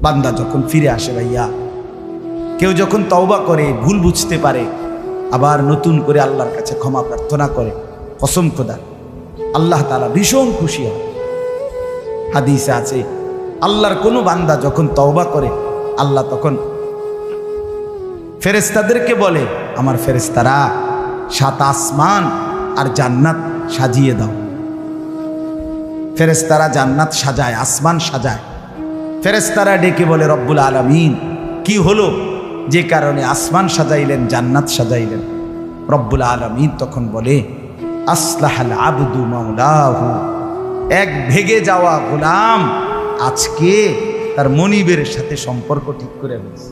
বান্দা যখন ফিরে আসে ভাইয়া, কেউ যখন তওবা করে, ভুল বুঝতে পারে, আবার নতুন করে আল্লাহর কাছে ক্ষমা প্রার্থনা করে, কসম খোদা আল্লাহ তাআলা ভীষণ খুশি হয়। হাদিসে আছে আল্লাহর কোনো বান্দা যখন তওবা করে, আল্লাহ তখন ফেরেশতাদেরকে বলে, আমার ফেরেশতারা 7 আসমান আর জান্নাত সাজিয়ে দাও। ফেরেশতারা জান্নাত সাজায়, আসমান সাজায়। ফেরেশতারা ডেকে বলে, রব্বুল আলামিন কি হলো যে কারণে আসমান সাজাইলেন, জান্নাত সাজাইলেন? রব্বুল আলামিন তখন বলে, আসলাহাল আবদু মাওলাহু, এক ভেগে যাওয়া গোলাম আজকে তার মনিবের সাথে সম্পর্ক ঠিক করে ফেলেছে।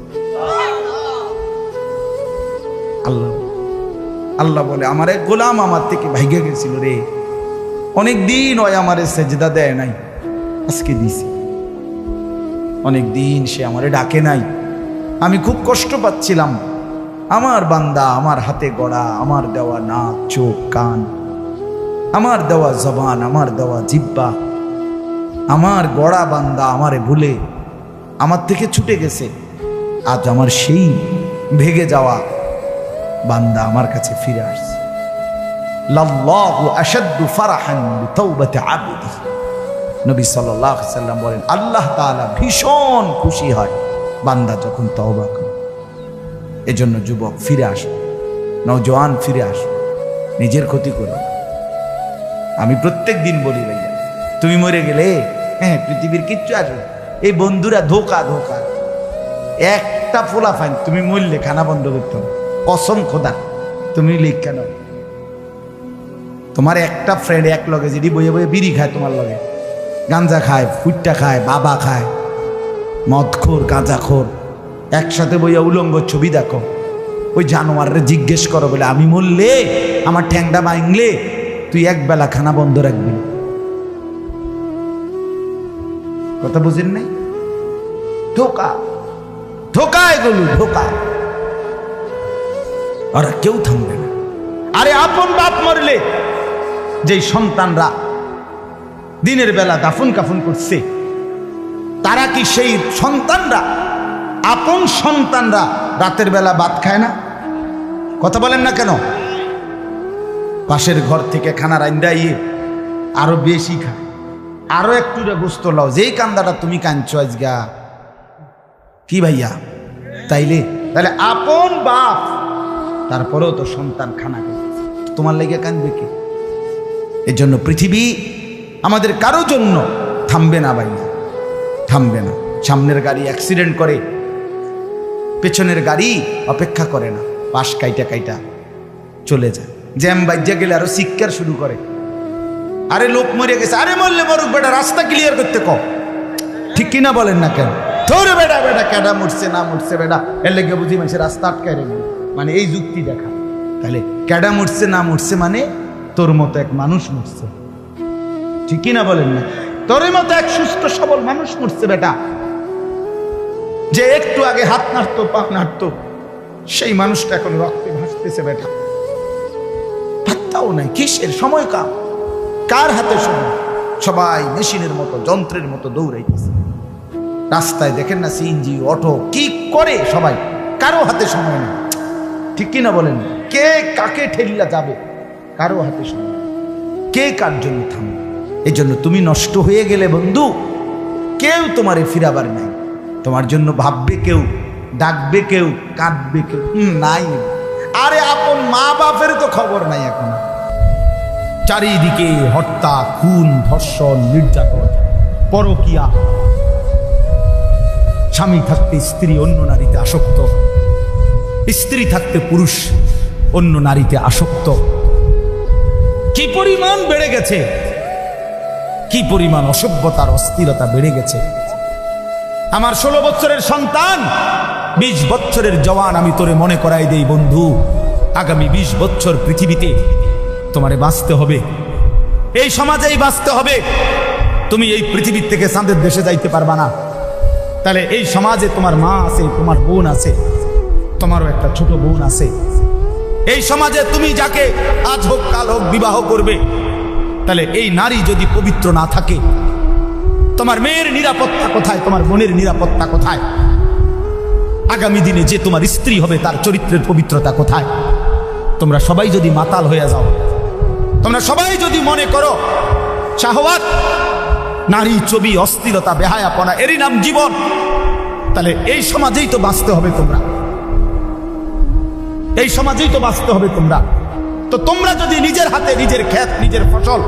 আল্লাহ বলে, আমার এক গোলাম আমার থেকে ভাইগে গেছিল রে, অনেকদিন ওই আমারে সেজদা দেয় নাই, আজকে দিছি। অনেকদিন সে আমারে ডাকে নাই, আমি খুব কষ্ট পাচ্ছিলাম। আমার বান্দা আমার হাতে গড়া, আমার দেওয়া নাক, চোখ, কান, আমার দেওয়া জবান, আমার দেওয়া জিহ্বা, আমার গড়া বান্দা আমারে ভুলে আমার থেকে ছুটে গেছে। আজ আমার সেই ভেগে যাওয়া বান্দা আমার কাছে ফিরে আসছে। লাল্লাহু আশাদ্দু ফারাহান বিতাওবাতি আবদি, নবী সাল্লাল্লাহু আলাইহি সাল্লাম বলেন, আল্লাহ তাআলা ভীষণ খুশি হয় বান্দা যখন তওবা করে। এজন্য যুবক ফিরে আসো, নওজোয়ান ফিরে আসো, নিজের ক্ষতি করো। আমি প্রত্যেক দিন বলি ভাইয়া, তুমি মরে গেলে হ্যাঁ পৃথিবীর কিচ্ছু আসবে, এই বন্ধুরা ধোকা ধোকা। একটা ফোলা ফাইন, তুমি মরলে খানা বন্ধ করতে হবে, কসম খোদা। তুমি লিখ কেন, তোমার একটা ফ্রেন্ড এক লগে যদি বইয়ে বইয়ে বিড়ি খায়, তোমার লগে গাঞ্জা খায়, ফুটটা খায়, বাবা খায়, মদখোর, গাঁজাখোর, একসাথে বইয়া উলঙ্গ ছবি দেখো, ওই জানোয়ারে জিজ্ঞেস করো বলে, আমি মরলে আমার ঠ্যাংটা ভাঙলে তুই এক বেলা খানা বন্ধ রাখবি। কথা বুঝেন নাই? ধোকা ধোকা, এগুলো ধোকা। আর কেউ থামবে না। আরে আপন বাপ মরলে যেই সন্তানরা দিনের বেলা দাফন কাফন করছে, তারা কি সেই সন্তানরা, আপন সন্তানরা রাতের বেলা ভাত খায় না? কথা বলেন না কেন? পাশের ঘর থেকে খানা রান্দাইয়ে আরো বেশি খায়, আরো একটু গোস্ত লাও, যেই কান্দাটা তুমি কাঁদছো আজগা। কি ভাইয়া? তাইলে আপন বাপ, তারপরেও তো সন্তান খানা খায়, তোমার লেগে কাঁদবে কে? এর জন্য পৃথিবী আমাদের কারো জন্য থামবে না ভাইয়া, থামবে না। সামনের গাড়ি অ্যাক্সিডেন্ট করে, পেছনের গাড়ি অপেক্ষা করে না, পাশ কাইটা কাইটা চলে যায়। জ্যাম বাজ্যা গেলে আরো চিৎকার শুরু করে, আরে লোক মরে গেছে, আরে মরলে মরুক বেটা, রাস্তা ক্লিয়ার করতে কম। ঠিক কিনা বলেন না কেন? ধরে বেটা বেটা কেডা মরছে না মরছে বেটা, এর লেগে বুঝি মানুষের রাস্তা আটকায় রেখে, মানে এই যুক্তি দেখা। তাহলে কেডা মরছে না মরছে মানে তোর মতো এক মানুষ মরছে। ঠিক কিনা বলেন না? তোর মতো এক সুস্থ সবল মানুষ মরছে বেটা, যে একটু আগে হাত নাড়তো, পা নাড়তো, সেই মানুষটা এখন রক্তে ভাসতেছে বেটা। পাত্তাও নাই, কিসের সময় কাম, কার হাতে সময়? সবাই মেশিনের মতো, যন্ত্রের মতো দৌড়াইতেছে। রাস্তায় দেখেন না সিএনজি, অটো, কি করে সবাই, কারো হাতে সময় নেই। ঠিক কিনা বলেন? কে কাকে ঠেলিয়া যাবে, কারো হাতে সময়, কে কার জন্য থামবে। এই জন্য তুমি নষ্ট হয়ে গেলে বন্ধু, কেউ তোমারে ফিরাবার নাই। তোমার জন্য ভাববে কেউ, ডাকবে কেউ, কাঁদবে কেউ নাই। আরে আপন মা বাপের তো খবর নাই এখন। চারিদিকে হত্যা, খুন, ধর্ষণ, নির্যাতন, পরকীয়া, স্বামী থাকতে স্ত্রী অন্য নারীতে আসক্ত, স্ত্রী থাকতে পুরুষ অন্য নারীতে আসক্ত। কি পরিমাণ বেড়ে গেছে, কি পরিমাণ অসভ্যতার অস্থিরতা বেড়ে গেছে। আমার 16 বছরের সন্তান, 20 বছরের জওয়ান, আমি তোরে মনে করাই দেই বন্ধু, আগামী 20 বছর পৃথিবীতে তোমারে বাঁচতে হবে, এই সমাজেই বাঁচতে হবে। তুমি এই পৃথিবীর থেকে চাঁদের দেশে যাইতে পারবা না। তাহলে এই সমাজে তোমার মা আছে, তোমার বোন আছে, তোমারও একটা ছোট বোন আছে। এই সমাজে তুমি যাকে আজ হোক কাল হোক বিবাহ করবে, তাহলে এই নারী যদি পবিত্র না থাকে, তোমার মেয়ের নিরাপত্তা কোথায়? তোমার বোনের নিরাপত্তা কোথায়? আগামী দিনে যে তোমার স্ত্রী হবে তার চরিত্রের পবিত্রতা কোথায়? তোমরা সবাই যদি মাতাল হয়ে যাও, তোমরা সবাই যদি মনে করো শাহওয়াত, নারী, ছবি, অস্থিরতা, বেহায়াপনা এরই নাম জীবন, তাহলে এই সমাজেই তো বাঁচতে হবে তোমরা, এই সমাজেই তো বাঁচতে হবে তোমরা। তো তোমরা যদি নিজের হাতে নিজের ক্ষেত, নিজের ফসল,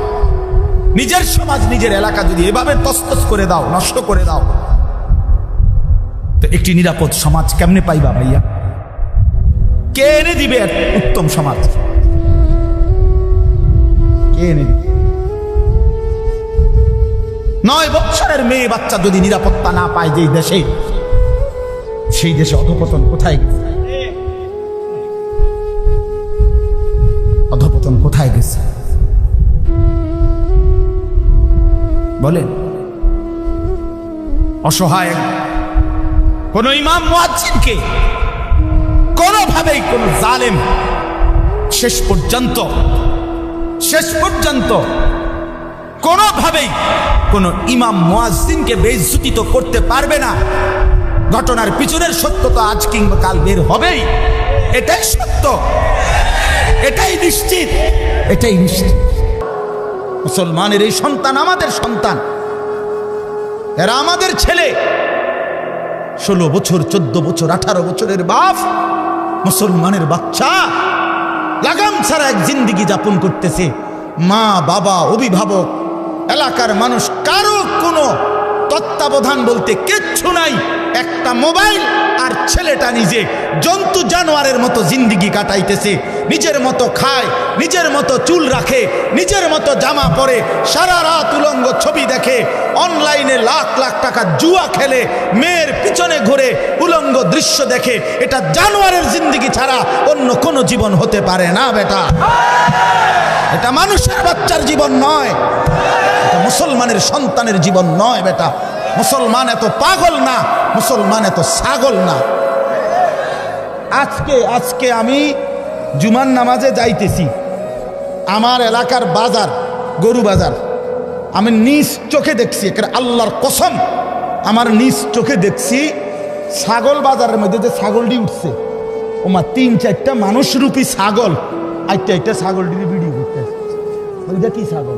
নিজের সমাজ, নিজের এলাকা যদি এভাবে তছনছ করে দাও, নষ্ট করে দাও, তো একটি নিরাপদ সমাজ কেমনে পাইবা ভাইয়া? কে এনে দিবে উত্তম সমাজ? কে এনে দিবে? 9 বছরের মেয়ে বাচ্চা যদি নিরাপত্তা না পায় যেই দেশে, সেই দেশে অধঃপতন কোথায় গেছে? অধঃপতন কোথায় গেছে বলেন? অসহায় কোন ইমাম মুয়াজ্জিনকে কোনোভাবেই কোন জালেম শেষ পর্যন্ত কোনোভাবেই কোন ইমাম মুয়াজ্জিনকে বেইজ্জতি তো করতে পারবে না। ঘটনার পিছনের সত্যতা আজ কিংবা কাল বের হবেই, এটাই সত্য, এটাই নিশ্চিত, এটাই নিশ্চিত। মুসলমানের এই সন্তান আমাদের সন্তান, এরা আমাদের ছেলে। 16 বছর, 14 বছর, 18 বছরের বাপ, মুসলমানের বাচ্চা লাগাম ছাড়া এক জিন্দেগি যাপন করতেছে। মা, বাবা, অভিভাবক, এলাকার মানুষ, কারো কোনো তত্ত্বাবধান বলতে কিচ্ছু নাই। একটা মোবাইল আর ছেলেটা নিজে জন্তু জানোয়ারের মতো জিন্দেগি কাটাইতেছে। নিজের মতো খায়, নিজের মতো চুল রাখে, নিজের মতো জামা পরে, সারা রাত উলঙ্গ ছবি দেখে, অনলাইনে লাখ লাখ টাকা জুয়া খেলে, মেয়ের পিছনে ঘুরে উলঙ্গ দৃশ্য দেখে। এটা জানোয়ারের জিন্দেগি ছাড়া অন্য কোনো জীবন হতে পারে না বেটা। এটা মানুষের বাচ্চার জীবন নয়, এটা মুসলমানের সন্তানের জীবন নয় বেটা। মুসলমান এত পাগল না, মুসলমান এত ছাগল না। আজকে আমি জুমার নামাজে যাইতেছি, আমার এলাকার বাজার, গরু বাজার, আমি নিজ চোখে দেখছি, আল্লাহর কসম আমার নিজ চোখে দেখছি, ছাগল বাজারের মধ্যে যে ছাগলটি উঠছে, ওমা 3-4টা মানুষরূপী ছাগল আইটা ছাগলটির ভিডিও করতে। ওইটা কি ছাগল?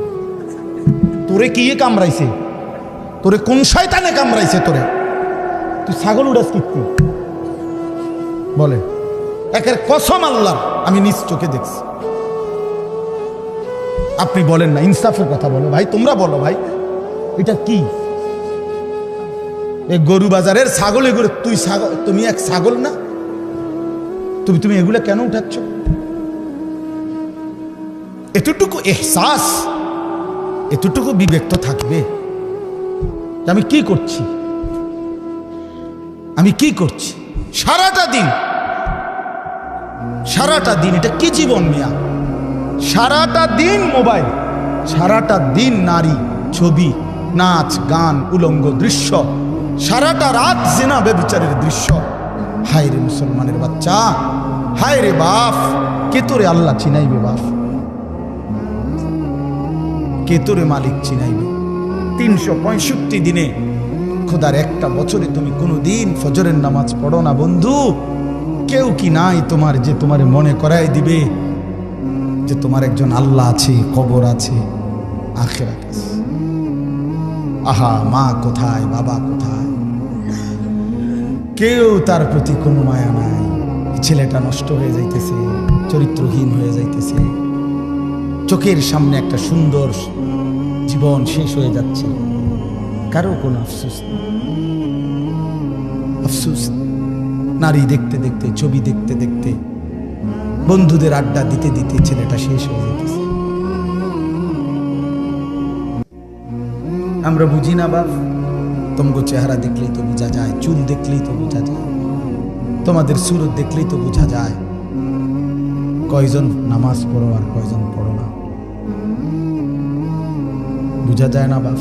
তোরে কি কামড়াইছে? তোরে কোন শয়তানে কামড়াইছে? তোরে তুই ছাগল উড়াস কি বলে? একের কসম আল্লাহর আমি নিজ চোখে দেখছি। আপনি বলেন না, ইনসাফের কথা বলো ভাই, তোমরা বলো ভাই, এটা কি? এই গরু বাজারের ছাগল, এগুলো তুই ছাগল, তুমি এক ছাগল না? তুমি এগুলো কেন উঠাচ্ছ? এতটুকু এহসাস, এতটুকু বিবেক তো থাকবে। আমি কি করছি, আমি কি করছি সারাটা দিন? এটা কি জীবন মিয়া? সারাটা দিন মোবাইল, সারাটা দিন নারী, ছবি, নাচ, গান, উলঙ্গ দৃশ্য, সারাটা রাত জিনা বেবিচারের দৃশ্য। হায় রে মুসলমানের বাচ্চা, হায় রে বাপ, কে তোরে আল্লাহ চিনাইবে? বাপ, কে তোরে মালিক চিনাইবে? 365 দিনে, খোদার একটা বছরে তুমি কোনোদিন ফজরের নামাজ পড়ো না বন্ধু? কেউ কি নাই তোমার যে তোমার মনে করাই দিবে যে তোমার একজন আল্লাহ আছে, কবর আছে, আখিরাত আছে? আহা, মা কোথায়, বাবা কোথায়? কেউ তার প্রতি কোনো মায়া নাই। ছেলেটা নষ্ট হয়ে যাইতেছে, চরিত্রহীন হয়ে যাইতেছে, চোখের সামনে একটা সুন্দর জীবন শেষ হয়ে যাচ্ছে, কারো কোনো আফসোস নেই। আফসোস, নারী দেখতে দেখতে, ছবি দেখতে দেখতে, বন্ধুদের আড্ডা দিতে দিতে ছেলেটা শেষ হয়ে যেতেছে। আমরা বুঝি না বাপ, তোমাকে চেহারা দেখলেই তো বোঝা যায়, চুল দেখলেই তো বোঝা যায়, তোমাদের সুরত দেখলেই তো বোঝা যায় কয়জন নামাজ পড়ো আর কয়জন পড়ো না। বোঝা যায় না বাপ?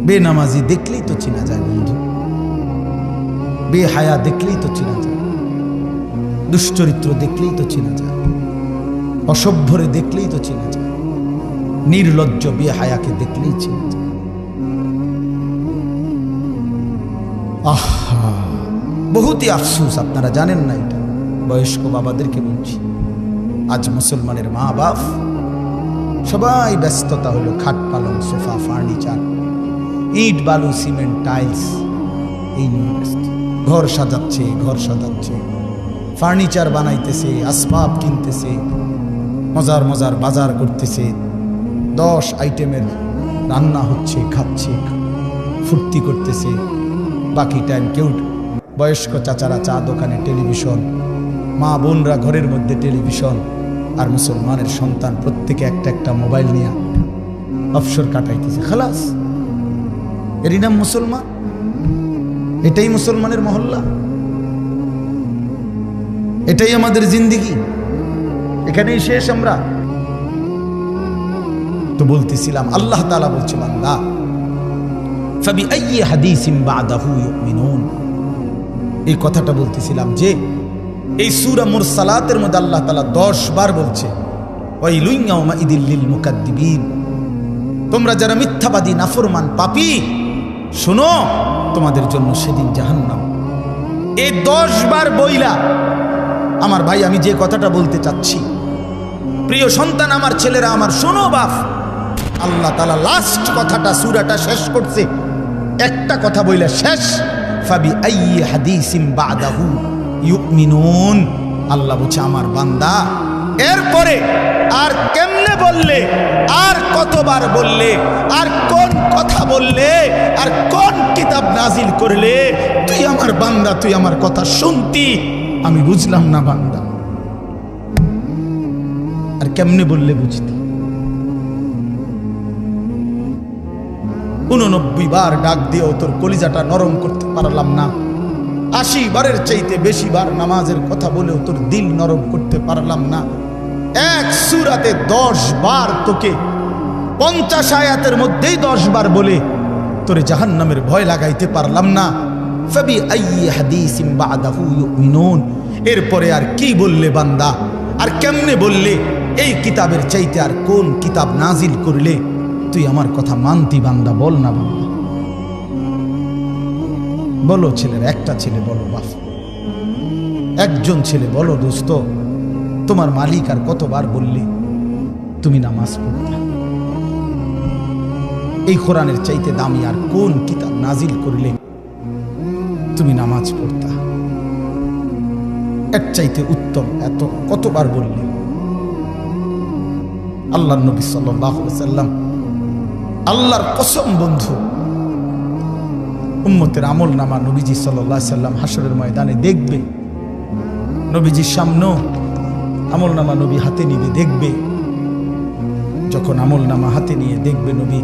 বেনামাজি দেখলেই তো চেনা যায় বন্ধু, বেহায়া দেখলেই তো চেনা যায়, দুশ্চরিত্র দেখলেই তো চেনা যায়, অসভ্যরে দেখলেই তো চেনা যায়, নির্লজ্জ বেহায়াকে দেখলেই চেনা যায়। আহা, বহুতই আফসোস, আপনারা জানেন না এটা। বয়স্ক বাবাদেরকে বলছি, আজ মুসলমানের মা বাপ সবাই ব্যস্ততা হলো খাট পালং সোফা ফার্নিচার, ইট বালু সিমেন্ট টাইলস, এই নিয়ে ব্যস্ত। ঘর সাজাচ্ছে, ফার্নিচার বানাইতেছে, আসবাব কিনতেছে, মজার মজার বাজার করতেছে, 10 আইটেমের রান্না হচ্ছে, খাচ্ছে, ফুর্তি করতেছে। বাকি টাইম কেউ, বয়স্ক চাচারা চা দোকানে টেলিভিশন, মা বোনরা ঘরের মধ্যে টেলিভিশন, আর মুসলমানের সন্তান প্রত্যেকে একটা একটা মোবাইল নিয়ে অবসর কাটাইতেছে। খালাস, এরই নাম মুসলমান? এটাই মুসলমানের মহল্লা? এটাই আমাদের জিন্দিগি? এখানেই শেষ আমরা? তো বলতেছিলাম, আল্লাহ তাআলা বলছে, বান্দা ফাবিআইয়ি হাদিসিন বাদাহু ইউমিনুন। এই কথাটা বলতেছিলাম যে এই সূরা মুরসালাতের মধ্যে আল্লাহ তাআলা 10 বার বলছে, ওয়াইলুন ইয়াউমাইদিল লিল মুকাদ্দিবিন, তোমরা যারা মিথ্যাবাদী নাফরমান পাপী, শোনো তোমাদের জন্য সেদিন জাহান্নাম। এই 10 বার বইলা আমার ভাই, আমি যে কথাটা বলতে চাচ্ছি, প্রিয় সন্তান, আমার ছেলেরা আমার, শোনো বাপ, আল্লাহ তাআলা লাস্ট কথাটা সূরাটা শেষ করছে একটা কথা বইলা শেষ, ফাবিআইয়ি হাদিসিন বাদাহু ইউমিনুন। আল্লাহ বলছে, আমার বান্দা এরপরে আর কেমনে বললে, আর কতবার বললে, আর কোন কথা বললে, আর কোন কিতাব নাজিল করলে, তুই আমার বান্দা, তুই আমার কথা শুনতি, আমি বুঝলাম না বান্দা, আর কেমনে বললে বুঝতি? 89 বার ডাক দিয়েও তোর কলিজাটা নরম করতে পারলাম না। 80 বারের চাইতে বেশি বার নামাজের কথা বলেও তোর দিল নরম করতে পারলাম না। এক সূরাতে 10 বার তোকে 50 আয়াতের মধ্যেই 10 বার বলে তোরে জাহান্নামের ভয় লাগাইতে পারলাম না। ফাবিআইয়ি হাদিসিন বাদাহু ইউমিনুন। এরপরে আর কি বললে বান্দা, আর কেমনে বললে, এই কিতাবের চাইতে আর কোন কিতাব নাজিল করলে তুই আমার কথা মানতি বান্দা? বল না বান্দা, বলো। ছেলের একটা ছেলে বলো বাপ, একজন ছেলে বলো, দোস্ত তোমার মালিক আর কতবার বললে তুমি নামাজ পড়তে? এই কোরআনের চাইতে দামি আর কোন কিতাব নাজিল করলে তুমি নামাজ পড়তা? এর চাইতে উত্তম এত কতবার বললে? আল্লাহর নবী সাল্লাল্লাহু আলাইহি সাল্লাম, আল্লাহর কসম বন্ধু, উম্মতের আমল নামা নবীজি সাল্লাল্লাহু আলাইহি সাল্লাম হাসরের ময়দানে দেখবে, নবীজির সামনে আমল নামা নবী হাতে নিবে, দেখবে। যখন আমল নামা হাতে নিয়ে দেখবে নবী,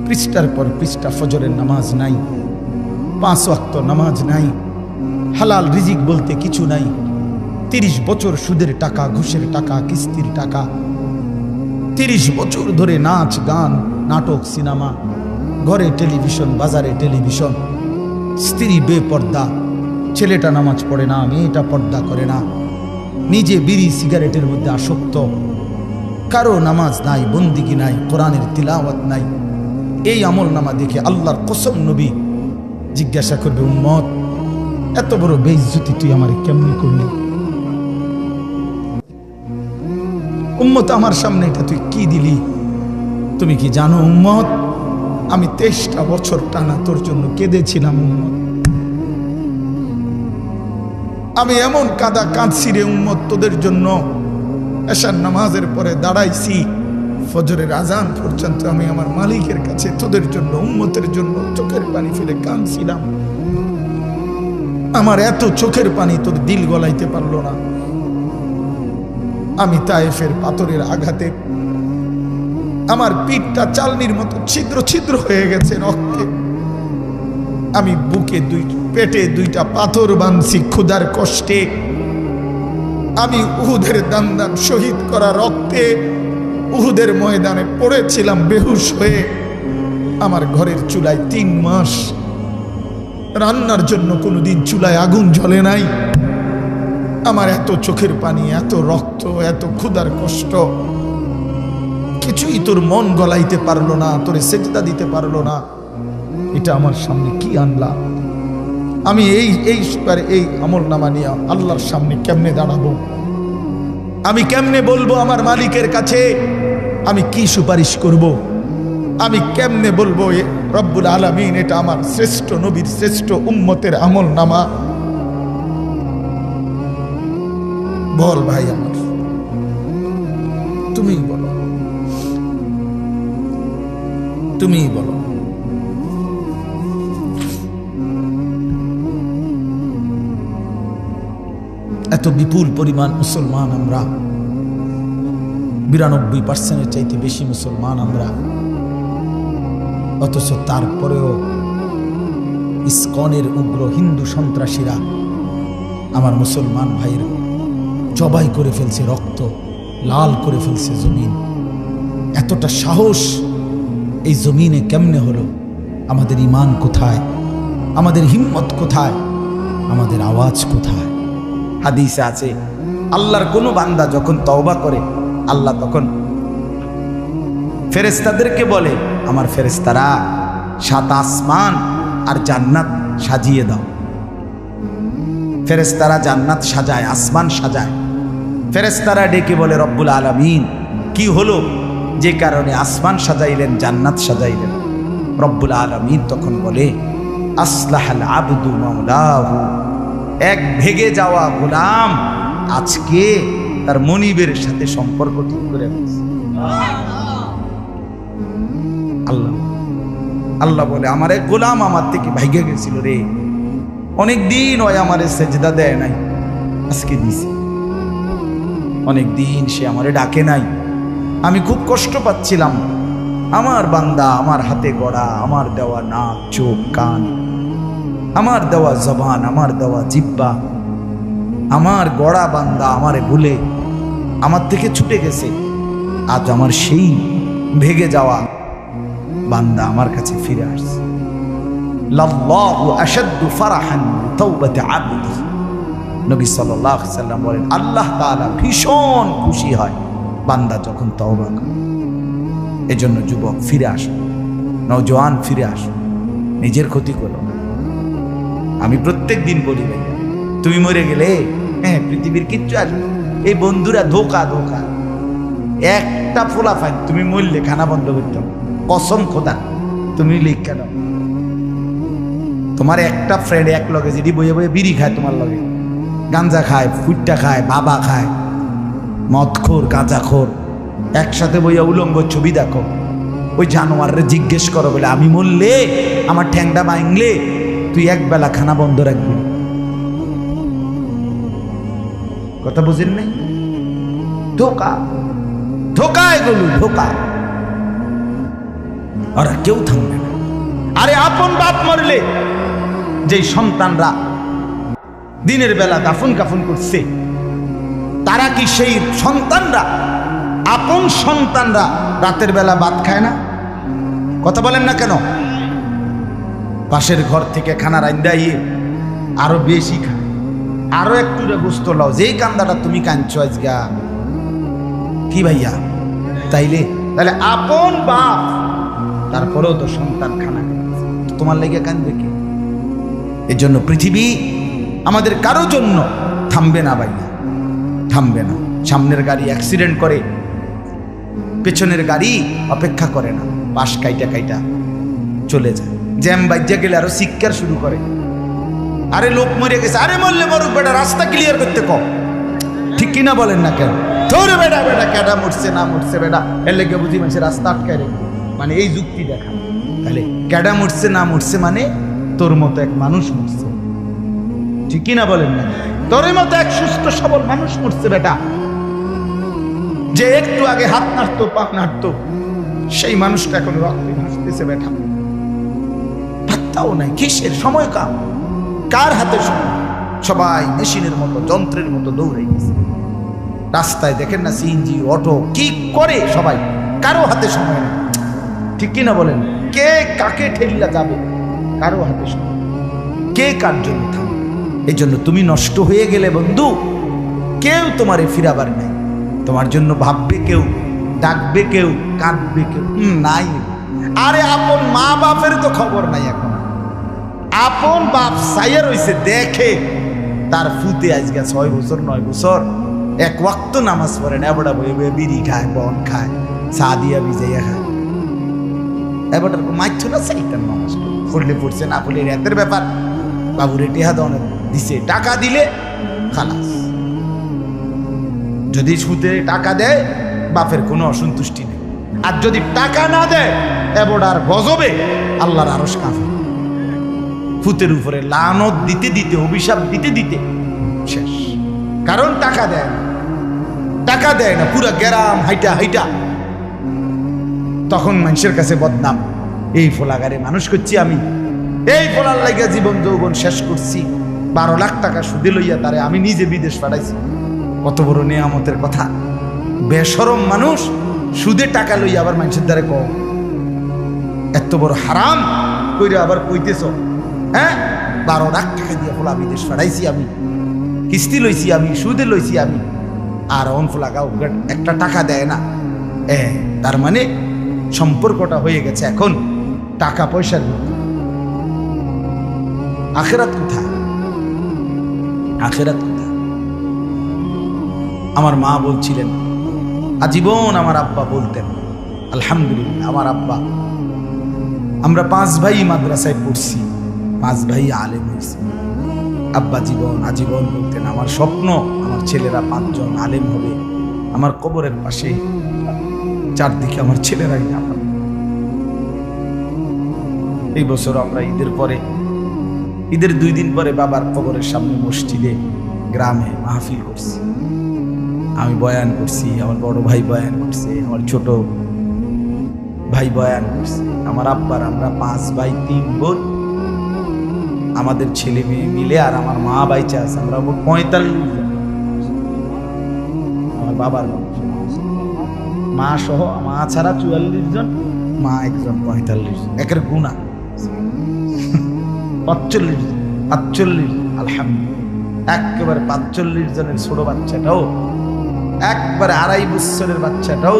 পৃষ্ঠার পর পৃষ্ঠা ফজরের নামাজ নাই, 5 ওয়াক্ত নামাজ নাই, হালাল রিজিক বলতে কিছু নাই, 30 বছর সুদের টাকা, ঘুষের টাকা, কিস্তির টাকা, 30 বছর ধরে নাচ গান নাটক সিনেমা, ঘরে টেলিভিশন, বাজারে টেলিভিশন, স্ত্রী বেপর্দা, ছেলেটা নামাজ পড়ে না, মেয়েটা পর্দা করে না, নিজে বিড়ি সিগারেটের মধ্যে আসক্ত, কারো নামাজ নাই, বন্দিগি নাই, কোরআনের তিলাওয়াত নাই। এই আমল নামা দেখে আল্লাহর কসম নবী জিজ্ঞাসা করবে, উম্মত এত বড় বেইজ্জতি তুই আমারে কেমনে করলি? উম্মত আমার সামনে এটা তুই কি দিলি? তুমি কি জানো উম্মত, আমি 23টা বছর টানা তোর জন্য কেঁদেছিলাম উম্মত। আমি এমন কাঁদা কাঁদছি রে উম্মত তোদের জন্য, এশার নামাজের পরে দাঁড়াইছি, ফজরের আজান পর্যন্ত আমি আমার মালিকের কাছে তোদের জন্য, উম্মতের জন্য চোখের পানি ফেলে কাঁদছিলাম। আমার এত চোখের পানি তোর দিল গলাইতে পারলো না। আমি তায়েফের পাথরের আঘাতে আমার পিঠটা চালনির মতো ছিদ্র ছিদ্র হয়ে গেছে রক্তে। আমি বুকে পেটে 2টা পাথর বাঁধছি ক্ষুধার কষ্টে। আমি উহুদের দান শহীদ করা রক্তে উহুদের ময়দানে পড়েছিলাম বেহুশ হয়ে। আমার ঘরের চুলায় 3 মাস রান্নার জন্য কোনোদিন চুলায় আগুন জ্বলে নাই। আমার এত চোখের পানি, এত রক্ত, এত ক্ষুধার কষ্ট, কিছুই তোর মন গলাইতে পারলো না, তোরে সেজদা দিতে পারলো না। এটা আমার সামনে কি আনলা? আমি এই আমল নামা নিয়ে আল্লাহর সামনে কেমনে দাঁড়াবো? আমি কেমনে বলবো আমার মালিকের কাছে আমি কি সুপারিশ করব? আমি কেমনে বলবো রব্বুল আলামিন এটা আমার শ্রেষ্ঠ নবীর শ্রেষ্ঠ উম্মতের আমল নামা? বল ভাই আমার, তুমি বলো, তুমি বলো। এত বিপুল পরিমাণ মুসলমান আমরা, 92% চাইতে বেশি মুসলমান আমরা, অথচ তারপরেও ইসকনের উগ্র হিন্দু সন্ত্রাসীরা আমার মুসলমান ভাইয়ের জবাই করে ফেলছে, রক্ত লাল করে ফেলছে জমিন। এতটা সাহস এই জমিনে কেমনে হলো? আমাদের ঈমান কোথায়? আমাদের হিম্মত কোথায়? আমাদের আওয়াজ কোথায়? হাদিসে আছে আল্লাহর কোন বান্দা যখন তওবা করে আল্লাহ তখন ফেরেশতাদেরকে বলে, আমার ফেরেশতারা 7 আসমান আর জান্নাত সাজিয়ে দাও। ফেরেশতারা জান্নাত সাজায়, আসমান সাজায়। ফেরেশতারা ডেকে বলে, রব্বুল আলামিন কি হলো যে কারণে আসমান সাজাইলেন, জান্নাত সাজাইলেন? রব্বুল আলামিন তখন বলে, আসলাহাল আবদু মাওলাহু, এক ভেগে যাওয়া গোলাম আজকে তার মনিবের সাথে সম্পর্ক ঠিক করে ফেলছে। আল্লাহ আল্লাহ বলে, আমার এক গোলাম আমার থেকে ভাইগে গেছিল রে, অনেকদিন ওই আমারে সেজদা দেয় নাই, আজকে দিছে। অনেকদিন সে আমারে ডাকে নাই, আমি খুব কষ্ট পাচ্ছিলাম। আমার বান্দা আমার হাতে গড়া, আমার দেওয়া নাক চোখ কান, আমার দেওয়া জবান, আমার দেওয়া জিহ্বা, আমার গড়া বান্দা আমারে ভুলে আমার থেকে ছুটে গেছে। আজ আমার সেই ভেগে যাওয়া বান্দা আমার কাছে ফিরে আসছে। লাল্লাহু আশাদ্দু ফারাহান বিতাওবাতি আবদি, নবী সাল্লাল্লাহু আলাইহি সাল্লাম বলেন, আল্লাহ তাআলা ভীষণ খুশি হয় বান্দা যখন তওবা করে। এজন্য যুবক ফিরে আসো, নওজোয়ান ফিরে আসো, নিজের ক্ষতি করো না। আমি প্রত্যেক দিন বলি, ভাই তুমি মরে গেলে হ্যাঁ পৃথিবীর কিচ্ছু আসবে। এই বন্ধুরা ধোকা ধোকা, একটা ফোলা ফাইন তুমি মরলে খানা বন্ধ করতে হবে, কসম খোদা। তুমি লিখে দাও, তোমার একটা ফ্রেন্ড এক লগে যেটি বইয়ে বইয়ে বিড়ি খায়, তোমার লগে গাঞ্জা খায়, ফুটটা খায়, বাবা খায়, মদখোর গাঁজাখোর, একসাথে বইয়া উলঙ্গ ছবি দেখো। ওই জানোয়ারে জিজ্ঞেস করো বলে, আমি মরলে আমার ঠ্যাংটা ভাঙলে তুই এক বেলা খানা বন্ধ রাখবি? কথা বুঝেন নাই? ধোকা ধোকা, এগুলো ধোকা। ওরা কেউ থামবে না। আরে আপন বাপ মরলে যেই সন্তানরা দিনের বেলা দাফন কাফন করছে, তারা কি সেই সন্তানরা, আপন সন্তানরা রাতের বেলা ভাত খায় না? কথা বলেন না কেন? পাশের ঘর থেকে খানা রান্দাইয়ে আরো বেশি খায়, আরো একটু গোস্ত লাও, যেই কান্দাটা তুমি কাঁদছো আজগা কি ভাইয়া? তাইলে আপন বাপ, তারপরেও তো সন্তান খানা তোমার লেগে কাঁদবে কি? এর জন্য পৃথিবী আমাদের কারো জন্য থামবে না ভাইয়া, থামবে না। সামনের গাড়ি অ্যাক্সিডেন্ট করে, পেছনের গাড়ি অপেক্ষা করে না, পাশ কাইটা কাইটা চলে যায়। জ্যাম বাজ্যা গেলে আরো শিক্ষার শুরু করে, আরে লোক মরে গেছে, আরে মরলে মরুক বেটা, রাস্তা ক্লিয়ার করতে কম। ঠিক কিনা বলেন না কেন? ধরে বেটা বেটা কেডা মরছে না মরছে বেটা, এর লেগে বুঝি মানুষের রাস্তা আটকায় রে, মানে এই যুক্তি দেখা। তাহলে কেডা মরছে না মরছে মানে তোর মতো এক মানুষ মরছে। ঠিক কিনা বলেন না? তোর মতো এক সুস্থ সবল মানুষ মরছে বেটা, যে একটু আগে হাত নাড়তো পা নাড়তো, সেই মানুষটা এখন রক্তে ভাসতেছে বেটা, পাত্তাও নাই। কিসের সময়? কার হাতে সময়? সবাই মেশিনের মতো, যন্ত্রের মতো দৌড়ে গেছে। রাস্তায় দেখেন না সিএনজি অটো কি করে সবাই, কারো হাতে সময় নেই। ঠিক কিনা বলেন? কে কাকে ঠেলিয়া যাবে, কারো হাতে সময়, কে কার জন্য থামবে। এই জন্য তুমি নষ্ট হয়ে গেলে বন্ধু, কেউ তোমারে ফিরাবার নাই। তোমার জন্য ভাববে কেউ, ডাকবে কেউ, কাঁদবে কেউ নাই। আরে আপন মা বাপের তো খবর নাই এখন, আপন বাপ সাইয়া রইছে, দেখে তার ফুতে আজকে 6 বছর 9 বছর এক ওয়াক্ত নামাজ পড়ে না, এবড়া বই বই বিড়ি খায়, বন খায়, চা দিয়া ভিজাইয়া খায়। এবারটার মাইছ না সেইটার নামাজ পড়লে পড়ছে, না পড়লে রাতের ব্যাপার। বাবুরে টেহা দনে দিছে, টাকা দিলে খালাস। যদি সুদে টাকা দেয় বাপের কোনো অসন্তুষ্টি নেই, আর যদি টাকা না দেয় এবড়ার গজবে আল্লাহর আরশ কাঁপে। ফুতের উপরে লানত দিতে দিতে, অভিশাপ দিতে দিতে শেষ। কারণ টাকা দেয় না, টাকা দেয় না, পুরা গ্রাম হাইটা হাইটা তখন মানুষের কাছে বদনাম। এই ফোলাগারে মানুষ করছি আমি, এই ফোলার লাইগা জীবন যৌবন শেষ করছি, 12 লাখ টাকা সুদে লইয়া তারে আমি নিজে বিদেশ পাঠাইছি। কত বড় নিয়ামতের কথা। বেশরম মানুষ সুদে টাকা লইয়া আবার মানুষের দ্বারে কম, এত বড় হারাম কইরা আবার কইতেছ। হ্যাঁ, 12 লাখ টাকা দিয়ে ফোলা বিদেশ পাঠাইছি আমি, কিস্তি লইছি আমি, সুদে লইছি আমি, আর অন ফোলাগা একটা টাকা দেয় না। তার মানে সম্পর্কটা হয়ে গেছে এখন টাকা পয়সার ভিত্তি। আখেরাত কোথায়? আখেরাত কোথায়? আমার মা বলছিলেন, আজীবন আমার আব্বা বলতেন, আলহামদুলিল্লাহ আমার আব্বা, আমরা 5 ভাই মাদ্রাসায় পড়ছি, 5 ভাই আলেম হয়েছি। আব্বা আজীবন বলতেন, আমার স্বপ্ন আমার ছেলেরা 5 জন আলেম হবে, আমার কবরের পাশে চারদিকে আমার ছেলেরাই আমার। এই বছর আমরা ঈদের 2 দিন পরে বাবার কবরের সামনে মসজিদে গ্রামে মাহফিল করছি। আমি বয়ান করছি, আমার বড় ভাই বয়ান করছে, আমার ছোট ভাই বয়ান করছে, আমার আব্বার। আমরা 5 ভাই 3 বোন, আমাদের ছেলে মেয়ে মিলে, আর আমার মা বাইচা আছে, আমরা 45 জন। আমার বাবার মা সহ, মা ছাড়া 44 জন, মা একজন 45 জন, একের গুণা 45। আলহামদুলিল্লাহ, একেবারে 45 জনের ছোট বাচ্চাটাও, একবারে 2.5 বছরের বাচ্চাটাও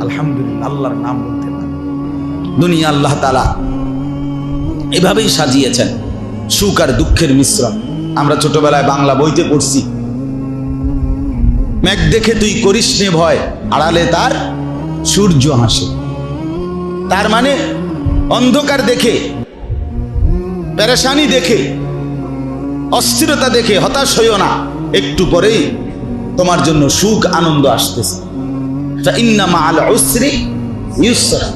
আলহামদুলিল্লাহ আল্লাহর নাম বলতে পারে। দুনিয়া আল্লাহ তাআলা এভাবেই সাজিয়েছেন, সুখ আর দুঃখের মিশ্রণ। আমরা ছোটবেলায় বাংলা বইতে পড়ছি, মেঘ দেখে তুই করিস নে ভয়, আড়ালে তার সূর্য হাসে। তার মানে অন্ধকার দেখে, পেরেশানি দেখে, অস্থিরতা দেখে হতাশ হইও না, একটু পরেই তোমার জন্য সুখ আনন্দ আসতেছে। ইন্না মাআল উসরি ইউসরা।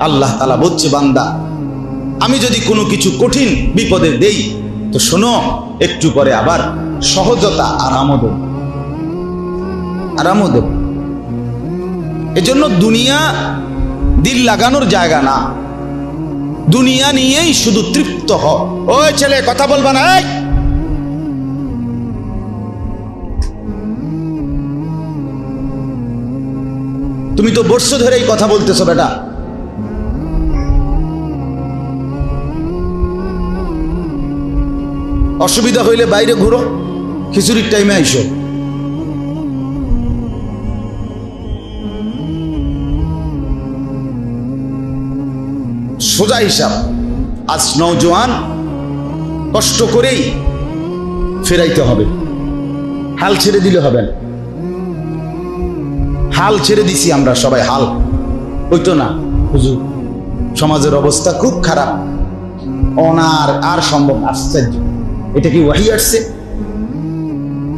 আল্লাহ তাআলা বলছে, বান্দা আমি যদি কোনো কিছু কঠিন বিপদে দেই তো শোনো, একটু পরে আবার সহজতা আরামও দেব। এজন্য দুনিয়া দিল লাগানোর জায়গা না, দুনিয়া নিয়েই শুধু তৃপ্ত হও। ওই ছেলে কথা বলবা না, তুমি তো বর্ষ ধরেই কথা বলতেছো বেটা। অসুবিধা হইলে বাইরে ঘুরো, খিচুড়ির টাইমে আইসো। সোজা হিসাব, আজ নওজোয়ান কষ্ট করেই ফেরাইতে হবে, হাল ছেড়ে দিলে হবে না। হাল ছেড়ে দিছি আমরা সবাই, হাল হইতো না। হুজুর সমাজের অবস্থা খুব খারাপ, অনার আর সম্ভব। আশ্চর্য, এটা কি ওহী আসছে?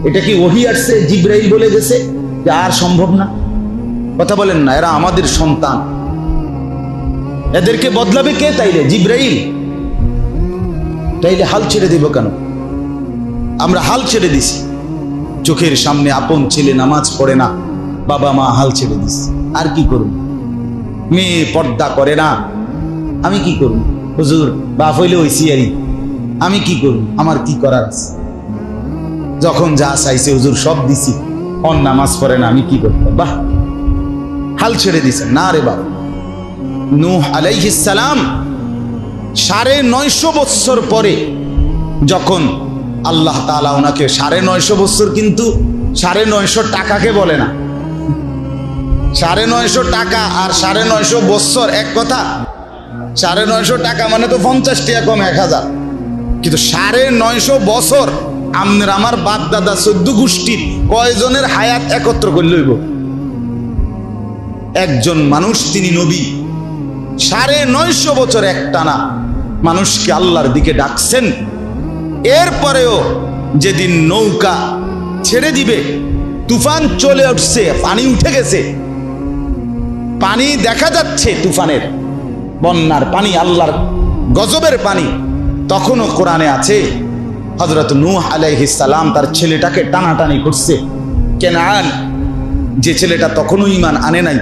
এটা কি ওহী আসছে? জিবরাইল বলে গেছে যে আর সম্ভব না? কথা বলেন না, এরা আমাদের সন্তান, এদেরকে বদলাবে কে? তাইলে জিবরাইল। তাইলে হাল ছেড়ে দেব কেন? আমরা হাল ছেড়ে দিছি। চোখের সামনে আপন ছেলে নামাজ পড়ে না, বাবা মা হাল ছেড়ে দিছি। আর কি করুন? মেয়ে পর্দা করে না, আমি কি করুন? হুজুর বাপ হইলে হইছি আরই, আমি কি করুন? আমার কি করার আছে? যখন যা চাইছে হুজুর সব দিছি, অন নামাজ পড়ে না, আমি কি করতাম? বাহ, হাল ছেড়ে দিছেন না রে বাবা। নূহ আলাইহিস সালাম 950 বছর পরে যখন আল্লাহ তাআলা ওনাকে 950 বছর, কিন্তু 950 টাকাকে বলে না। 950 টাকা আর 950 বছর এক কথা। 950 টাকা মানে তো 50 টাকা কম 1000। কিন্তু 950 বছর আমনের আমার বাপ দাদা 14 গোষ্ঠীর কয়জনের হায়াত একত্র করে লইব? একজন মানুষ, তিনি নবী, 950 বছর একটানা মানুষকে আল্লাহর দিকে ডাকছেন। এরপরেও যেদিন নৌকা ছেড়ে দিবে, তুফান চলে উঠছে, পানি উঠে গেছে, পানি দেখা যাচ্ছে, তুফানের বন্যার পানি, আল্লাহর গজবের পানি, তখনও কোরআনে আছে হযরত নূহ আলাইহিস সালাম তার ছেলেটাকে টানাটানি করছে। কেনান, যে ছেলেটা তখনও ঈমান আনে নাই,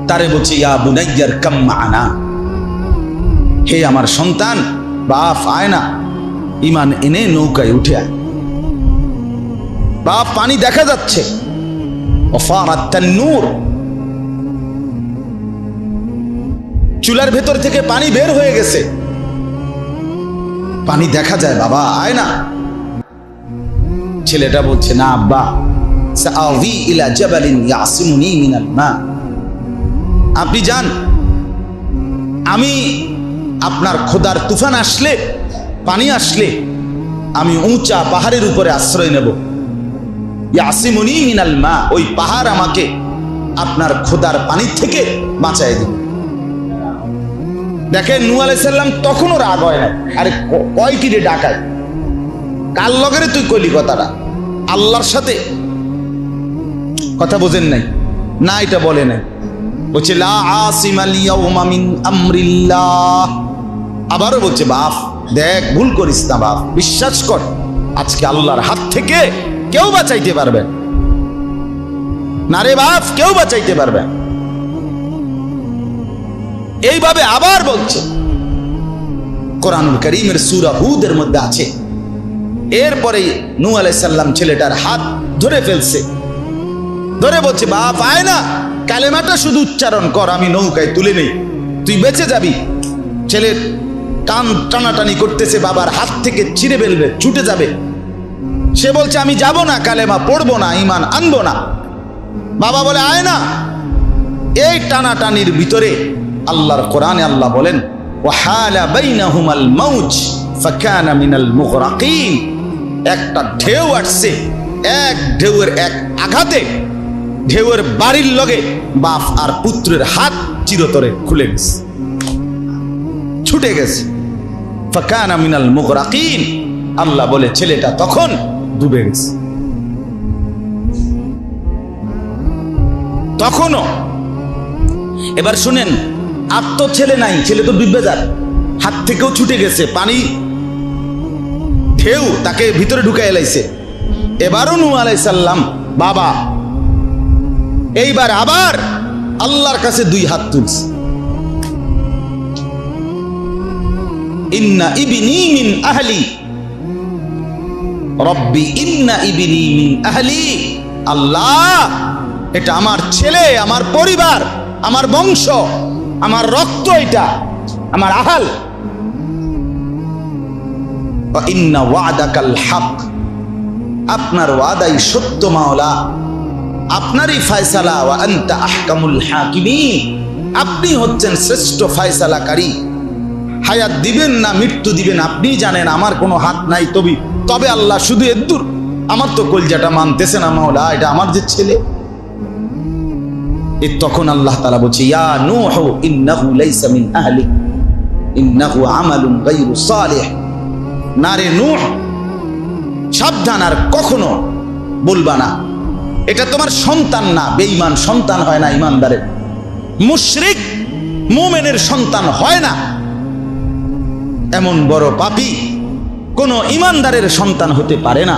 তারে বলছে ইয়া বুনাইয়ার কাম মা'ানা, হে আমার সন্তান, বাপ আয় না, ঈমান এনে নৌকায় উঠে আয়। বাপ, পানি দেখা যাচ্ছে, ওয়াফারাত তান্নূর, চুলার ভেতর থেকে পানি বের হয়ে গেছে, পানি দেখা যায়, বাবা আয় না। ছেলেটা বলছে না আব্বা, সাআবি ইলা জাবালিন ইয়াসিমুনি মিনাল মা, আপনি যান, আমি আপনার খোদার তুফান আসলে, পানি আসলে আমি উঁচা পাহাড়ের উপরে আশ্রয় নেব। ইয়াসিমুনি মিনাল মা, ওই পাহাড় আমাকে আপনার খোদার পানি থেকে বাঁচায় দিবে। দেখেন নূহ আলাইহিস সালাম তখনও রাগ হয় না। আরে কয় কি রে ডাকায়, কার লগেরে তুই কইলি কথাটা? আল্লাহর সাথে কথা বোঝেন নাই না, এটা বলে নাই, বলছে লা আসিমাল ইয়াউমা মিন আমরিল্লাহ। আবারও বলছে বাপ দেখ, ভুল করিস না বাপ, বিশ্বাস কর, আজকে আল্লাহর হাত থেকে কেউ বাঁচাইতে পারবে না রে বাপ, কেউ বাঁচাইতে পারবে। এইভাবে আবার বলছে, কোরআনুল কারীমের সূরা হুদের মধ্যে আছে। এরপরে নূহ আলাইহিস সালাম ছেলেটার হাত ধরে ফেলছে, ধরে বলছে বাপ আয় না, কালেমাটা শুধু উচ্চারণ কর, আমি নৌকায় তুলে নেই, তুই বেঁচে যাবি। ছেলে টানাটানি করতেছে, বাবার হাত থেকে ছিঁড়ে ফেলবে, ছুটে যাবে। সে বলছে আমি যাব না, কালেমা পড়বো না, ঈমান আনবো না। বাবা বলে আয় না। এই টানাটানির ভিতরে আল্লাহর কোরআনে আল্লাহ বলেন ওয়াহালা বাইনাহুমাল মাউজ ফাকানা মিনাল মুগরাকিন, একটা ঢেউ আসছে, এক ঢেউয়ের এক আঘাতে ঢেউয়ের বাড়ির লগে বাপ আর পুত্রের হাত চিরতরে খুলে গেছে, ছুটে গেছে। ফাকানা মিনাল মুগরাকিন, আল্লাহ বলে ছেলেটা তখন ডুবে গেছে। তখনও এবার শুনেন, আর তো ছেলে নাই, ছেলে তো ডুবে যার, হাত থেকেও ছুটে গেছে, পানি ঢেউ তাকে ভিতরে ঢুকাই লাইছে। এবারও নূহ আলাইহিস সালাম বাবা এইবার আবার আল্লাহর কাছে 2 হাত তুলছে, ইন্না ইবনি মিন আহলি রব্বি ইন্না ইবনি মিন আহলি, আল্লাহ এটা আমার ছেলে, আমার পরিবার, আমার বংশ, আমার রক্ত, এটা আমার আহাল। ওয়া ইন্না ওয়াদাকাল হক, আপনার ওয়াদাই সত্য মাওলা, আপনারই ফয়সালা, ওয়া আনতা আহকামুল হাকিমিন, আপনি হচ্ছেন শ্রেষ্ঠ ফয়সালাকারী। হায়াত দিবেন না মৃত্যু দিবেন আপনি জানেন, আমার কোনো হাত নাই। তবে আল্লাহ শুধু এদ্দুর, আমার তো কলজাটা মানতেছে না মাওলা, এটা আমার যে ছেলে। তখন আল্লাহ তাআলা বলছে ইয়া নূহ ইন্নাহু লাইসা মিন আহলি ইন্নাহু আমালুন গায়রু সালিহ, না রে নূহ, সাবধান, আর কখনো বলবা না এটা তোমার সন্তান না। বেঈমান সন্তান হয় না ঈমানদারের, মুশরিক মুমিনের সন্তান হয় না, এমন বড় পাপী কোন ঈমানদারের সন্তান হতে পারে না।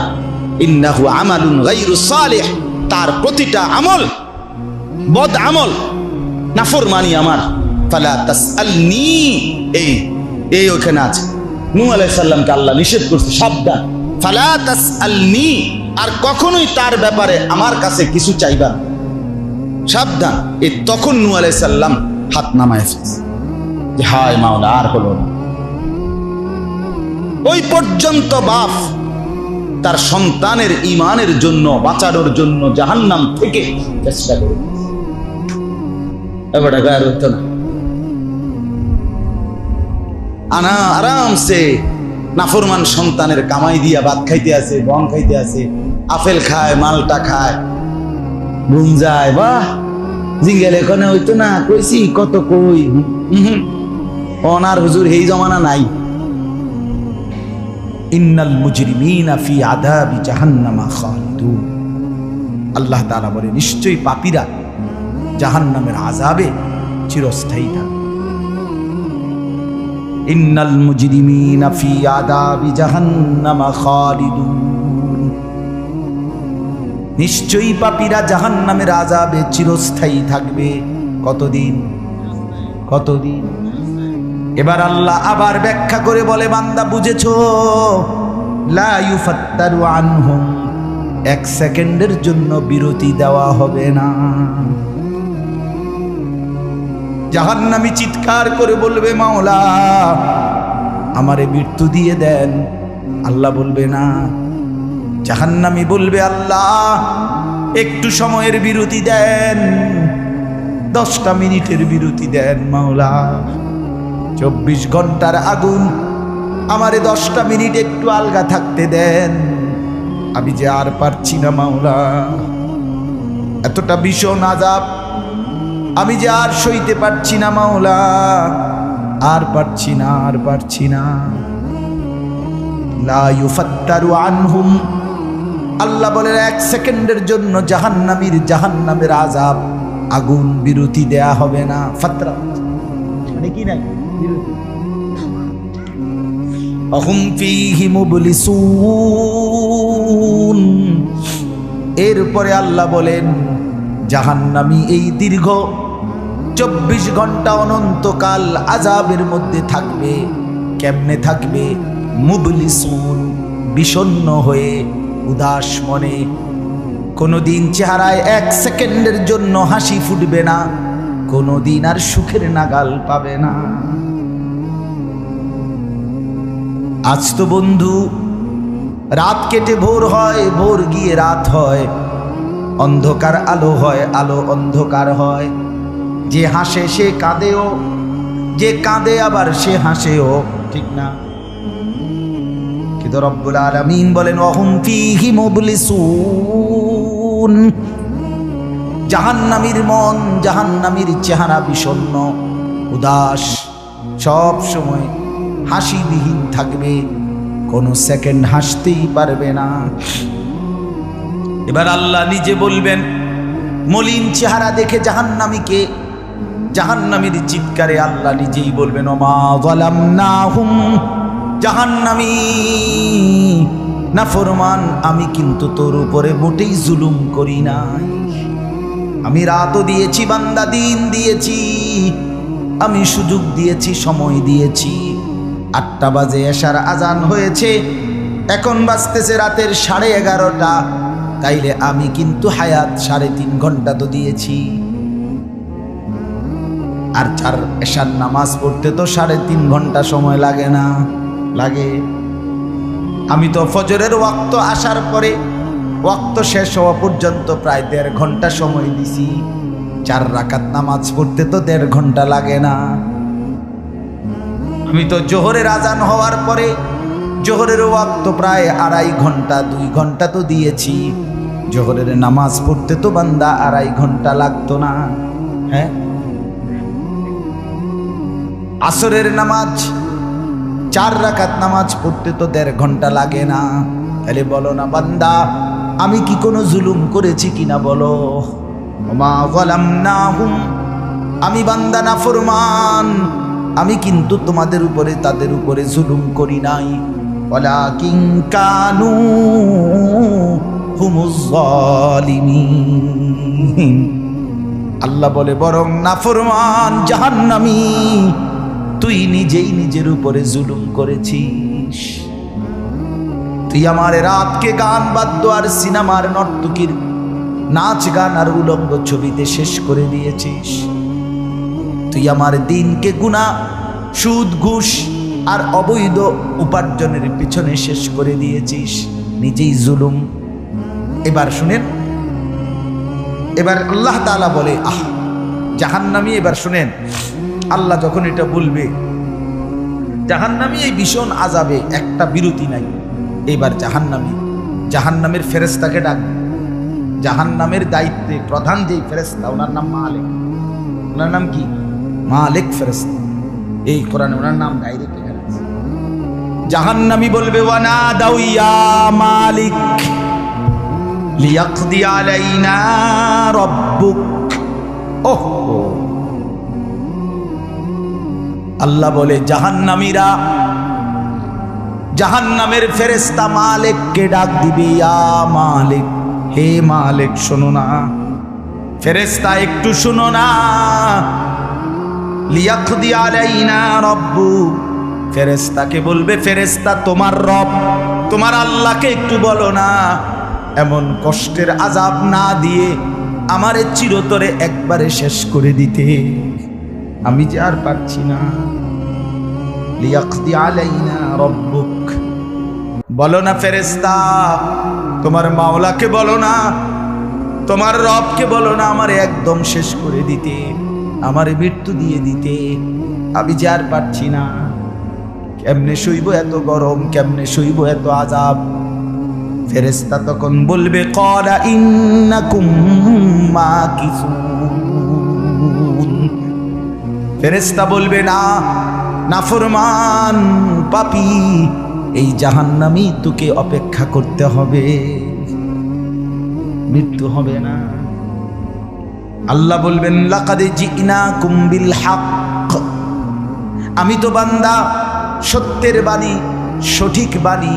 ইন্নাহু আমালুন গায়রু সালিহ, তার প্রতিটা আমল বদ আমল, নাফরমানি আমার। ফালা তাসআলনি, এই ওখানে আছে, নূহ আলাইহিস সালামকে আল্লাহ নিষেধ করছে সাবধান, ফালা তাসআলনি, আর কখনোই তার ব্যাপারে আমার কাছে কিছু চাইবা, সাবধান। তখন নূহ আলাইহিস সালাম হাত নামায় ফেলছে যে হায় মাওলা, আর হলো না। ওই পর্যন্ত বাপ তার সন্তানের ঈমানের জন্য, বাঁচানোর জন্য জাহান্নাম থেকে চেষ্টা করে, এবারে গায়ের হতো না, আনা আরাম সে নাফরমান সন্তানের কামাই দিয়া ভাত খাইতে আছে, বন খাইতে আছে, আপেল খায়, মালটা খায়, ঘুম যায়। বাহ, জিঙ্গেল এখানে হইতো না, কইছি কত কই। অনার হুজুর এই জমানা নাই। ইন্নাল মুজরিমিনা ফি আযাবি জাহান্নামা খালিদুন। আল্লাহ তাআলা বলে নিশ্চয়ই পাপীরা জাহান্নামের আযাবে চিরস্থায়ী থাকবে। ইন্নাল মুজরিমিনা ফি আযাবি জাহান্নামা খালিদুন। নিশ্চয়ই পাপীরা জাহান্নামের আযাবে চিরস্থায়ী থাকবে। কতদিন? কতদিন? এবার আল্লাহ আবার ব্যাখ্যা করে বলে, বান্দা বুঝেছো? লা ইউফাত্তারু আনহুম, এক সেকেন্ডের জন্য বিরতি দেওয়া হবে না। জাহান্নামী চিৎকার করে বলবে, মাওলা আমারে মৃত্যু দিয়ে দেন। আল্লাহ বলবে না। জাহান্নামী বলবে, আল্লাহ একটু সময়ের বিরতি দেন, 10টা মিনিটের বিরতি দেন মাওলা। 24 ঘন্টার আগুন, আমারে 10টা মিনিট একটু আলগা থাকতে দেন, আমি যে আর পারছি না মাওলা। এতটা ভীষণ আযাব আমি যে আর সইতে পারছি না মাওলা, আর পারছি না, আর পারছি না। লা ইউফাত্তারু আনহুম, আল্লাহ বলেন এক সেকেন্ডের জন্য জাহান্নামের আযাব, আগুন বিরতি দেয়া হবে না। ফাতরা মানে কি নাই বিরতি। আহুম ফীহি মুবলিসুন। এরপরে আল্লাহ বলেন জাহান্নামী এই দীর্ঘ 24 ঘন্টা অনন্তকাল আযাবের মধ্যে থাকবে। কেমনে থাকবে? মুবলিসুন, বিষণ্ণ হয়ে, উদাস মনে। কোনোদিন চেহারায় 1 সেকেন্ডের জন্য হাসি ফুটবে না, কোনোদিন আর সুখের নাগাল পাবে না। আজ তো বন্ধু রাত কেটে ভোর হয়, ভোর গিয়ে রাত হয়, অন্ধকার আলো হয়, আলো অন্ধকার হয়। যে হাসে সে কাঁদেও, যে কাঁদে আবার সে হাসেও, ঠিক না? কিন্তু রব্বুল আলামিন বলেন ওয়াহুম ফীহি মুবলিসুন। জাহান্নামীর মন, জাহান্নামীর চেহারা বিষণ্ণ, উদাস, সব সময় হাসিবিহীন থাকবে, কোনো সেকেন্ড হাসতেই পারবে না। এবার আল্লাহ নিজে বলবেন, মলিন চেহারা দেখে জাহান্নামীকে, জাহান্নামীর চিৎকারে আল্লাহ নিজেই বলবেন ওমা যালামনাহুম, জাহান্নামী নাফরমান, আমি কিন্তু তোর উপরে মোটেই জুলুম করি নাই। আমি রাতও দিয়েছি বান্দা, দিন দিয়েছি, আমি সুযোগ দিয়েছি, সময় দিয়েছি। 8টা বাজে এশার আজান হয়েছে, এখন বাজতেছে রাতের 11:30। তাইলে আমি কিন্তু হায়াত 3.5 ঘন্টা তো দিয়েছি। আর 4 এশার নামাজ পড়তে তো 3.5 ঘন্টা সময় লাগে না? লাগে। আমি তো ফজরের ওয়াক্ত আসার পরে ওয়াক্ত শেষ হওয়া পর্যন্ত প্রায় 1.5 ঘন্টা সময় দিছি। 4 রাকাত নামাজ পড়তে তো 1.5 ঘন্টা লাগে না। আমি তো জোহরের আজান হওয়ার পরে জোহরের ওয়াক্ত প্রায় 2.5 ঘন্টা, 2 ঘন্টা তো দিয়েছি। জোহরের নামাজ পড়তে তো বান্দা 2.5 ঘন্টা লাগতো না? হ্যাঁ। আসরের নামাজ 4 রাকাত নামাজ পড়তে তো 1.5 ঘন্টা লাগে না? তাহলে বলো না বান্দা, আমি কি কোনো জুলুম করেছি কিনা বলো? ওমা যালামনাহুম, আমি বান্দা নাফরমান, আমি কিন্তু তোমাদের উপরে, তাদের উপরে জুলুম করি নাই। ওয়ালাকিন কানু হুমুজ জালিমিন। আল্লাহ বলে বরং নাফরমান জাহান্নামী, তুই নিজেই নিজের উপরে জুলুম করেছিস। তুই আমার রাতকে গান বাদ্য আর সিনেমার নর্তকীর নাচ গান আর উলঙ্গ ছবিতে শেষ করে দিয়েছিস। তুই আমার দিনকে গুনাহ, সুদ, ঘুষ আর অবৈধ উপার্জনের পিছনে শেষ করে দিয়েছিস। নিজেই জুলুম। এবার শুনেন, এবার আল্লাহ তাআলা বলে জাহান্নামী, এবার শুনেন, আল্লাহ যখন এটা বলবে জাহান্নামী এই ভীষণ আযাবে একটা বিরতি নাই। এইবার জাহান্নামের ফেরেশতাকে ডাক, জাহান্নামের দায়িত্বে প্রধান যেই ফেরেশতা, ওনার নাম মালিক। ওনার নাম কি? মালিক ফেরেশতা। এই কোরআনে ওনার নাম ডাইরেক্ট এখানে আছে। জাহান্নামী বলবে ওয়ানা দাউ ইয়া মালিক লিয়াকদি আলাইনা রাব্বুক। ওহ, আল্লাহ বলে জাহান্নামীরা, জাহান্নামের ফেরেশতা মালিককে ডাক দিবে, ইয়া মালিক, হে মালিক শোনো না, ফেরেশতা একটু শোনো না। লিয়াকদি আলাইনা রাব্বুক, ফেরেশতাকে বলবে, ফেরেশতা তোমার রব, তোমার আল্লাহকে একটু বলো না এমন কষ্টের আযাব না দিয়ে আমারে চিরতরে একবারে শেষ করে দিতে, আমি যে আর পারছি না। লিয়াকদি আলাইনা রাব্বুক, বলো না ফেরেশতা, তোমার মাওলাকে বলো না, তোমার রবকে বলো না আমারে একদম শেষ করে দিতে, আমারে মৃত্যু দিয়ে দিতে, আমি যে আর পারছি না। কেমনে সইব এত গরম, কেমনে সইব এত আযাব? ফেরেশতা তখন বলবে ক্বালা ইন্নাকুম মাকিসুন। ফেরেশতা বলবে না, নাফরমান পাপী, এই জাহান্নামী তোকে অপেক্ষা করতে হবে, মৃত্যু হবে না। আল্লাহ বলবেন লাকাদ জিনাকুম বিল হক, আমি তো বান্দা সত্যের বাণী, সঠিক বাণী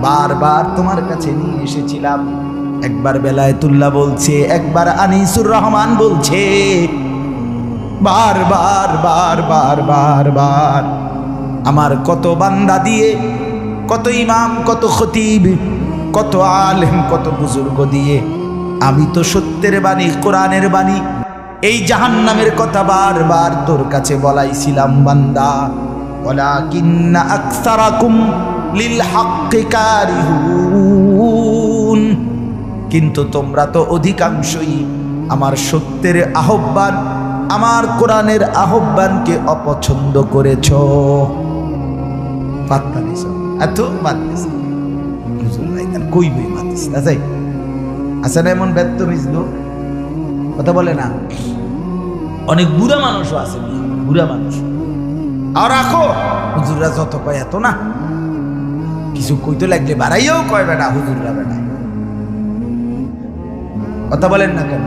বারবার তোমার কাছে নিয়ে এসেছিলাম। একবার বেলায়েতুল্লাহ বলছে, একবার আনিসুর রহমান বলছে, বারবার বারবার বারবার আমার কত বান্দা দিয়ে, কত ইমাম, কত খতিব, কত আলেম, কত বুজুর্গ দিয়ে আমি তো সত্যের বাণী, কোরআনের বাণী, এই জাহান্নামের কথা বারবার তোর কাছে বলাইছিলাম বান্দা। ওয়ালাকিন্না আকসারাকুম লিল হাক্কি কারিহুন, কিন্তু তোমরা তো অধিকাংশই আমার সত্যের আহ্বান, আমার কোরআনের আহ্বানকে অপছন্দ করেছ। পাত্তা দিছ, এত বাদ দিছ, কই বই বাদ দিছ। আছে না এমন ব্যর্থ মিজলো, কথা বলে না? অনেক বুড়া মানুষও আছে, বুড়া মানুষ। আর রাখো হুজুররা যত কয় এত না, কিছু কইতে লাগলে বাড়াইয়াও কয় বেটা হুজুররা বেটা, কথা বলেন না কেন?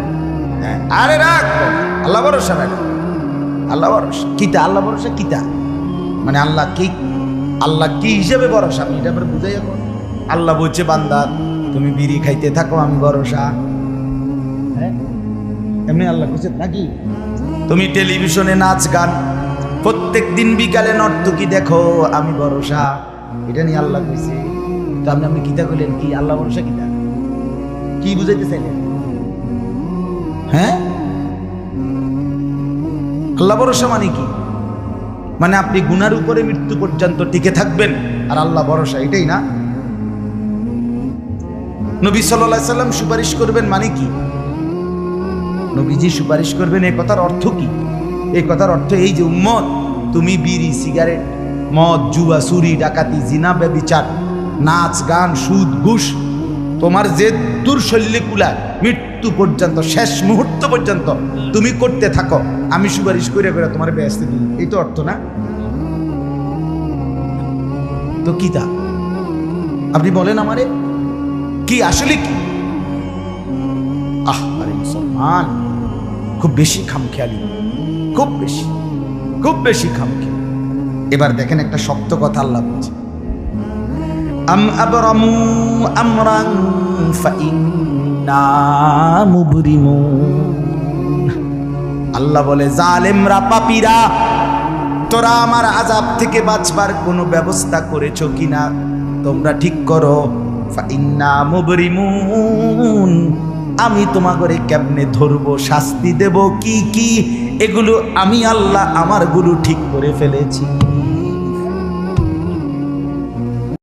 হ্যাঁ, আরে রাখ, আল্লাহ ভরসা বেটা, আল্লাহ ভরসা কিতা, আল্লাহ ভরসা কিতা মানে আল্লাহ কি, আল্লাহ কি হিসেবে ভরসা? আমি এটা আবার বুঝাই। এখন আল্লাহ বলছে বান্দা তুমি বিড়ি খাইতে থাকো, আমি ভরসা। হ্যাঁ, এমনি আল্লাহ বলছে নাকি? তুমি টেলিভিশনে নাচ গান প্রত্যেক দিন বিকালে নর্তকী দেখো, আমি ভরসা, এটা নিয়ে আল্লাহ কইছে। তো আপনি কিতা কইলেন কি? আল্লাহ ভরসা কিতা কি বুঝাইতে চাইলেন? হ্যাঁ, আল্লাহ ভরসা মানে কি? মানে আপনি গুনার উপরে মৃত্যু পর্যন্ত টিকে থাকবেন আর আল্লাহ ভরসা, এটাই না? নবী সাল্লাল্লাহু আলাইহি সাল্লাম সুপারিশ করবেন মানে কি? নবীজি সুপারিশ করবেন, এই কথার অর্থ কি? এই কথার অর্থ এই যে উম্মত, তুমি বিড়ি, সিগারেট, মদ, জুয়া, চুরি, ডাকাতি, জিনা, ব্যভিচার, নাচ গান, সুদ, ঘুষ, তোমার যে দুর্শল্যে কুলায় মৃত্যু পর্যন্ত, শেষ মুহূর্ত পর্যন্ত তুমি করতে থাকো, আমি সুপারিশ করে করে তোমার ব্যস্ত দিই। এই তো অর্থ না? তো কি তা আপনি বলেন আমারে কি আসলে কি? আরে মুসলমান খুব বেশি খামখেয়ালি, খুব বেশি, খুব বেশি খামখেয়ালি। এবার দেখেন একটা শক্ত কথা আল্লাহ বলছে, আম আবরামু আমরান ফাইন্না মুবরিমুন। আল্লাহ বলে জালেমরা, পাপীরা, তোরা আমার আযাব থেকে বাঁচবার কোনো ব্যবস্থা করেছো কিনা তোমরা ঠিক করো। ফাইন্না মুবরিমুন, আমি তোমাকে কেমনে ধরবো, শাস্তি দেব কি কি, এগুলো আমি আল্লাহ আমার গুলো ঠিক করে ফেলেছি।